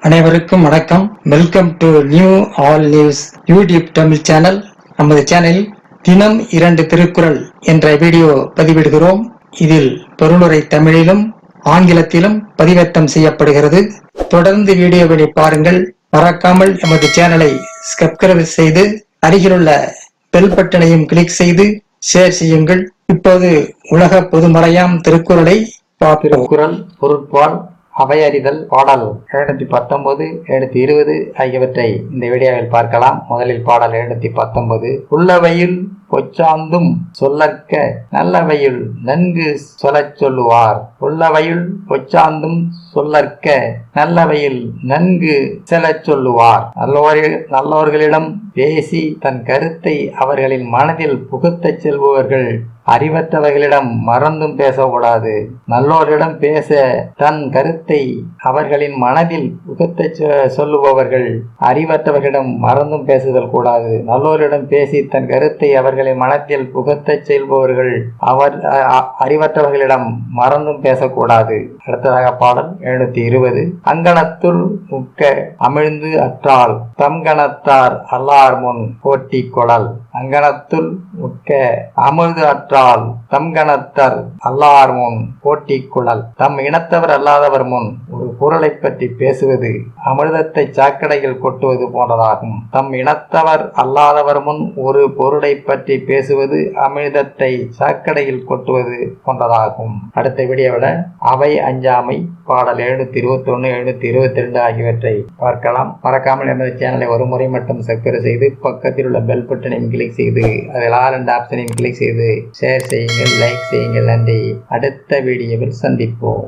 அனைவருக்கும் வணக்கம். Welcome to new all news YouTube Tamil channel. நமது சேனலில் தினம் 2 திருக்குறள் என்ற வீடியோ பதிவிடுகிறோம். இதில் பொருளுரை தமிழிலும் ஆங்கிலத்திலும் பதிவேற்றம் செய்யப்படுகிறது. தொடர்ந்து வீடியோவை பாருங்கள். மறக்காமல் எமது சேனலை சப்ஸ்கிரைப் செய்து அருகிலுள்ள பெல் பட்டனையும் கிளிக் செய்து ஷேர் செய்யுங்கள். இப்போது உலக பொதுமறையாம் திருக்குறளை பார்க்கிறோம். பொருட்பால் அவையறிதல் பாடல் 719, 720 ஆகியவற்றை இந்த வீடியோவில் பார்க்கலாம். முதலில் பாடல் 719. உள்ளவையில் பொச்சாந்தும் சொல்லற்க நல்லவையுள் நன்கு சொல்லச் சொல்லுவார். உள்ளவையுள் பொச்சாந்தும் சொல்லற்க நல்லவையில் நன்கு செல்லச் சொல்லுவார். நல்லவர்களிடம் பேசி தன் கருத்தை அவர்களின் மனதில் புகுத்தச் செல்பவர்கள் அறிவற்றவர்களிடம் மறந்தும் பேசக்கூடாது. நல்லோரிடம் பேச தன் கருத்தை அவர்களின் மனதில் புகுத்தச் சொல்லுபவர்கள் அறிவற்றவர்களிடம் மறந்தும் பேசுதல் கூடாது. நல்லோரிடம் பேசி தன் கருத்தை அவர்களின் மனத்தில் புகுத்தச் செல்பவர்கள் அறிவற்றவர்களிடம் மறந்தும் பேசக்கூடாது. அடுத்ததாக பாடல் 720. அங்கணத்துள் முக்க அமிழ்ந்து அற்றால் தம்கணத்தார் அல்லார் முன் போட்டி கொளல். அங்கணத்துள் முக்க அமிழ்ந்து அற்றால் தம்கணத்தர் அல்லார் முன் போட்டி குழல். தம் இனத்தவர் அல்லாதவர் முன் ஒரு பொருளை பற்றி பேசுவது அமிர்தத்தை சாக்கடையில் கொட்டுவது போன்றதாகும். தம் இனத்தவர் அல்லாதவர் முன் ஒரு பொருளை பற்றி பேசுவது அமிர்தத்தை சாக்கடையில் கொட்டுவது போன்றதாகும். அடுத்த வீடியோவிட அவை அஞ்சாமை பாடல் 721, 722 ஆகியவற்றை பார்க்கலாம். மறக்காமல் எனது சேனலை ஒரு முறை மட்டும் சப்ஸ்கிரைப் செய்து பக்கத்தில் உள்ள பெல் பட்டனையும் கிளிக் செய்து அதில் ஆல் என்ற ஆப்ஷனையும் கிளிக் செய்து ஷேர் செய்யுங்கள், லைக் செய்யுங்கள். நன்றி. அடுத்த வீடியோவில் சந்திப்போம்.